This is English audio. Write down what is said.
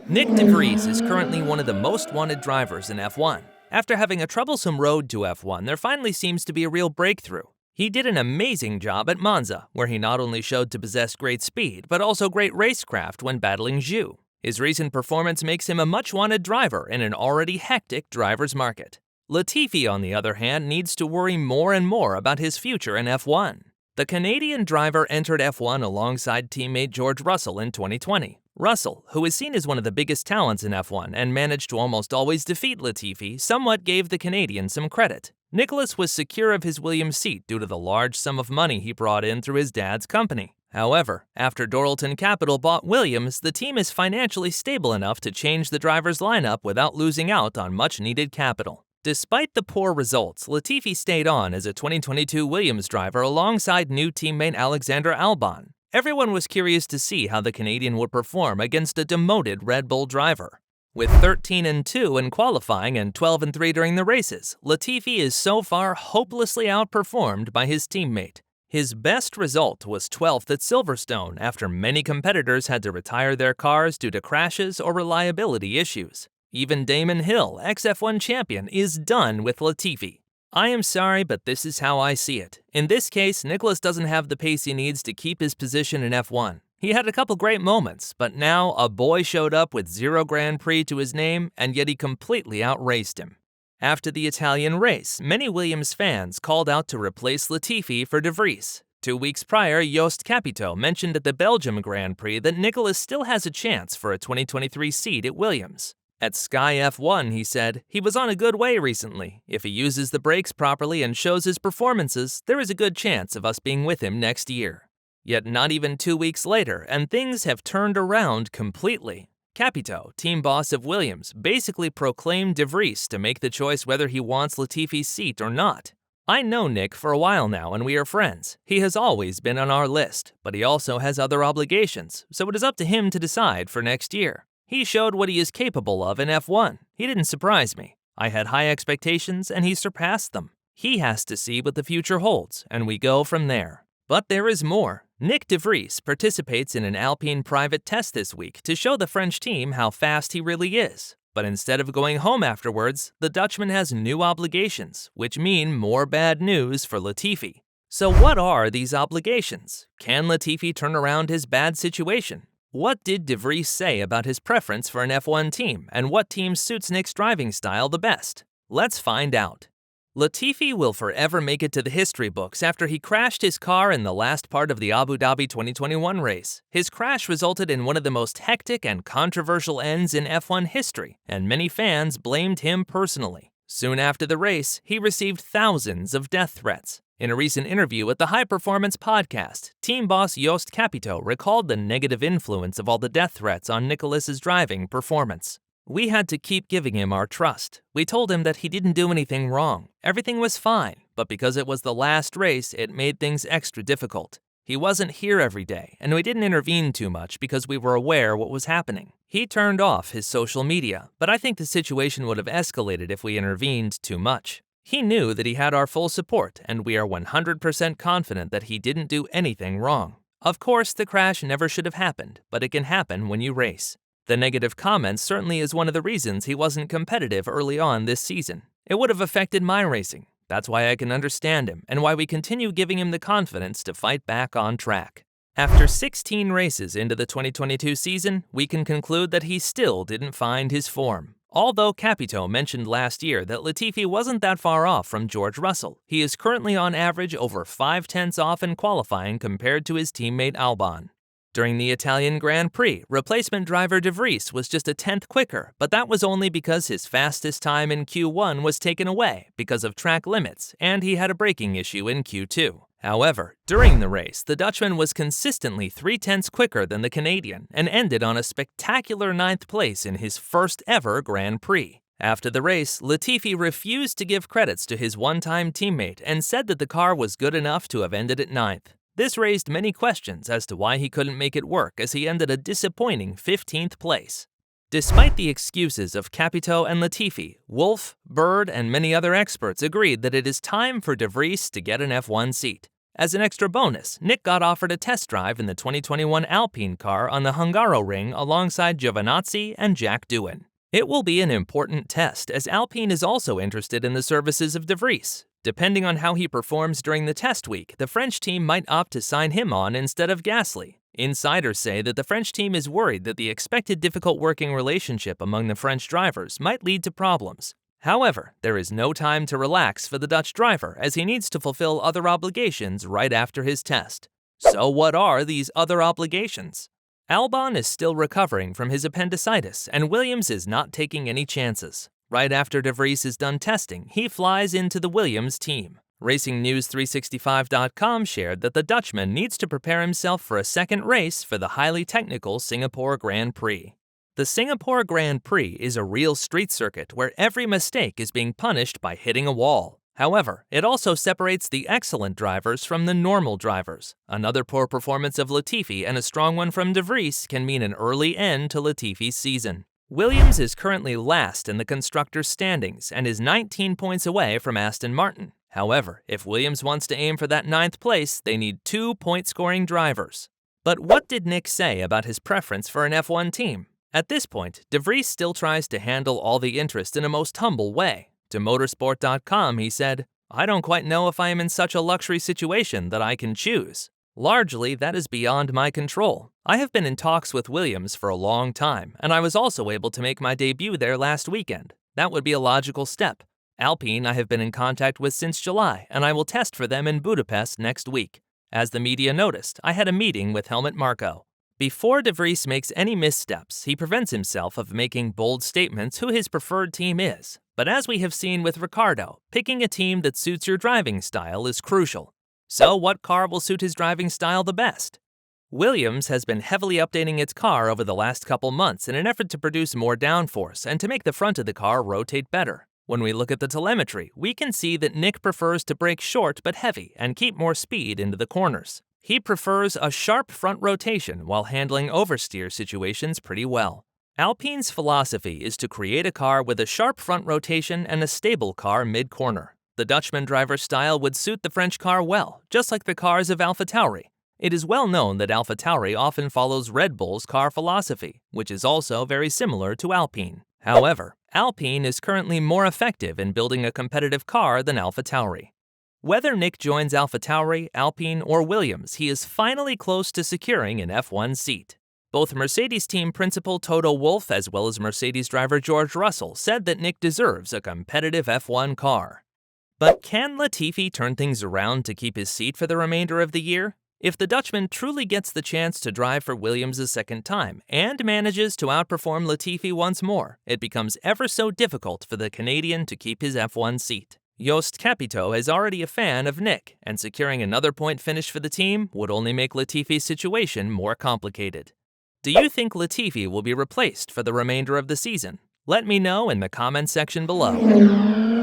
Nyck De Vries is currently one of the most wanted drivers in F1. After having a troublesome road to F1, there finally seems to be a real breakthrough. He did an amazing job at Monza, where he not only showed to possess great speed, but also great racecraft when battling Zhou. His recent performance makes him a much-wanted driver in an already hectic driver's market. Latifi, on the other hand, needs to worry more and more about his future in F1. The Canadian driver entered F1 alongside teammate George Russell in 2020. Russell, who is seen as one of the biggest talents in F1 and managed to almost always defeat Latifi, somewhat gave the Canadian some credit. Nicholas was secure of his Williams seat due to the large sum of money he brought in through his dad's company. However, after Dorilton Capital bought Williams, the team is financially stable enough to change the driver's lineup without losing out on much-needed capital. Despite the poor results, Latifi stayed on as a 2022 Williams driver alongside new teammate Alexander Albon. Everyone was curious to see how the Canadian would perform against a demoted Red Bull driver. With 13-2 in qualifying and 12-3 during the races, Latifi is so far hopelessly outperformed by his teammate. His best result was 12th at Silverstone after many competitors had to retire their cars due to crashes or reliability issues. Even Damon Hill, ex-F1 champion, is done with Latifi. I am sorry, but this is how I see it. In this case, Nicholas doesn't have the pace he needs to keep his position in F1. He had a couple great moments, but now a boy showed up with 0 Grand Prix to his name, and yet he completely outraced him. After the Italian race, many Williams fans called out to replace Latifi for De Vries. 2 weeks prior, Nyck De Vries mentioned at the Belgium Grand Prix that Nicholas still has a chance for a 2023 seat at Williams. At Sky F1, he said, "He was on a good way recently. If he uses the brakes properly and shows his performances, there is a good chance of us being with him next year." Yet not even 2 weeks later, and things have turned around completely. Capito, team boss of Williams, basically proclaimed De Vries to make the choice whether he wants Latifi's seat or not. "I know Nyck for a while now and we are friends. He has always been on our list, but he also has other obligations, so it is up to him to decide for next year. He showed what he is capable of in F1. He didn't surprise me. I had high expectations and he surpassed them. He has to see what the future holds, and we go from there." But there is more. Nyck De Vries participates in an Alpine private test this week to show the French team how fast he really is. But instead of going home afterwards, the Dutchman has new obligations, which mean more bad news for Latifi. So what are these obligations? Can Latifi turn around his bad situation? What did De Vries say about his preference for an F1 team, and what team suits Nyck's driving style the best? Let's find out. Latifi will forever make it to the history books after he crashed his car in the last part of the Abu Dhabi 2021 race. His crash resulted in one of the most hectic and controversial ends in F1 history, and many fans blamed him personally. Soon after the race, he received thousands of death threats. In a recent interview with the High Performance podcast, team boss Nyck Capital recalled the negative influence of all the death threats on Nicholas's driving performance. "We had to keep giving him our trust. We told him that he didn't do anything wrong. Everything was fine, but because it was the last race, it made things extra difficult. He wasn't here every day, and we didn't intervene too much because we were aware what was happening. He turned off his social media, but I think the situation would have escalated if we intervened too much. He knew that he had our full support, and we are 100% confident that he didn't do anything wrong. Of course, the crash never should have happened, but it can happen when you race. The negative comments certainly is one of the reasons he wasn't competitive early on this season. It would have affected my racing. That's why I can understand him, and why we continue giving him the confidence to fight back on track." After 16 races into the 2022 season, we can conclude that he still didn't find his form. Although Capito mentioned last year that Latifi wasn't that far off from George Russell, he is currently on average over 5/10 off in qualifying compared to his teammate Albon. During the Italian Grand Prix, replacement driver De Vries was just a 10th quicker, but that was only because his fastest time in Q1 was taken away because of track limits, and he had a braking issue in Q2. However, during the race, the Dutchman was consistently 3/10 quicker than the Canadian and ended on a spectacular 9th place in his first ever Grand Prix. After the race, Latifi refused to give credits to his one-time teammate and said that the car was good enough to have ended at 9th. This raised many questions as to why he couldn't make it work, as he ended a disappointing 15th place. Despite the excuses of Capito and Latifi, Wolff, Bird, and many other experts agreed that it is time for De Vries to get an F1 seat. As an extra bonus, Nyck got offered a test drive in the 2021 Alpine car on the Hungaroring alongside Giovinazzi and Jack Doohan. It will be an important test, as Alpine is also interested in the services of De Vries. Depending on how he performs during the test week, the French team might opt to sign him on instead of Gasly. Insiders say that the French team is worried that the expected difficult working relationship among the French drivers might lead to problems. However, there is no time to relax for the Dutch driver, as he needs to fulfill other obligations right after his test. So what are these other obligations? Albon is still recovering from his appendicitis, and Williams is not taking any chances. Right after De Vries is done testing, he flies into the Williams team. RacingNews365.com shared that the Dutchman needs to prepare himself for a second race for the highly technical Singapore Grand Prix. The Singapore Grand Prix is a real street circuit where every mistake is being punished by hitting a wall. However, it also separates the excellent drivers from the normal drivers. Another poor performance of Latifi and a strong one from De Vries can mean an early end to Latifi's season. Williams is currently last in the constructors' standings and is 19 points away from Aston Martin. However, if Williams wants to aim for that 9th place, they need 2 point-scoring drivers. But what did Nyck say about his preference for an F1 team? At this point, De Vries still tries to handle all the interest in a most humble way. To motorsport.com, he said, "I don't quite know if I am in such a luxury situation that I can choose. Largely, that is beyond my control. I have been in talks with Williams for a long time, and I was also able to make my debut there last weekend. That would be a logical step. Alpine I have been in contact with since July, and I will test for them in Budapest next week. As the media noticed, I had a meeting with Helmut Marko." Before De Vries makes any missteps, he prevents himself of making bold statements who his preferred team is. But as we have seen with Ricciardo, picking a team that suits your driving style is crucial. So what car will suit his driving style the best? Williams has been heavily updating its car over the last couple months in an effort to produce more downforce and to make the front of the car rotate better. When we look at the telemetry, we can see that Nyck prefers to brake short but heavy and keep more speed into the corners. He prefers a sharp front rotation while handling oversteer situations pretty well. Alpine's philosophy is to create a car with a sharp front rotation and a stable car mid-corner. The Dutchman driver's style would suit the French car well, just like the cars of AlphaTauri. It is well known that AlphaTauri often follows Red Bull's car philosophy, which is also very similar to Alpine. However, Alpine is currently more effective in building a competitive car than AlphaTauri. Whether Nyck joins AlphaTauri, Alpine, or Williams, he is finally close to securing an F1 seat. Both Mercedes team principal Toto Wolff as well as Mercedes driver George Russell said that Nyck deserves a competitive F1 car. But can Latifi turn things around to keep his seat for the remainder of the year? If the Dutchman truly gets the chance to drive for Williams a second time and manages to outperform Latifi once more, it becomes ever so difficult for the Canadian to keep his F1 seat. Nyck Capito is already a fan of Nyck, and securing another point finish for the team would only make Latifi's situation more complicated. Do you think Latifi will be replaced for the remainder of the season? Let me know in the comments section below.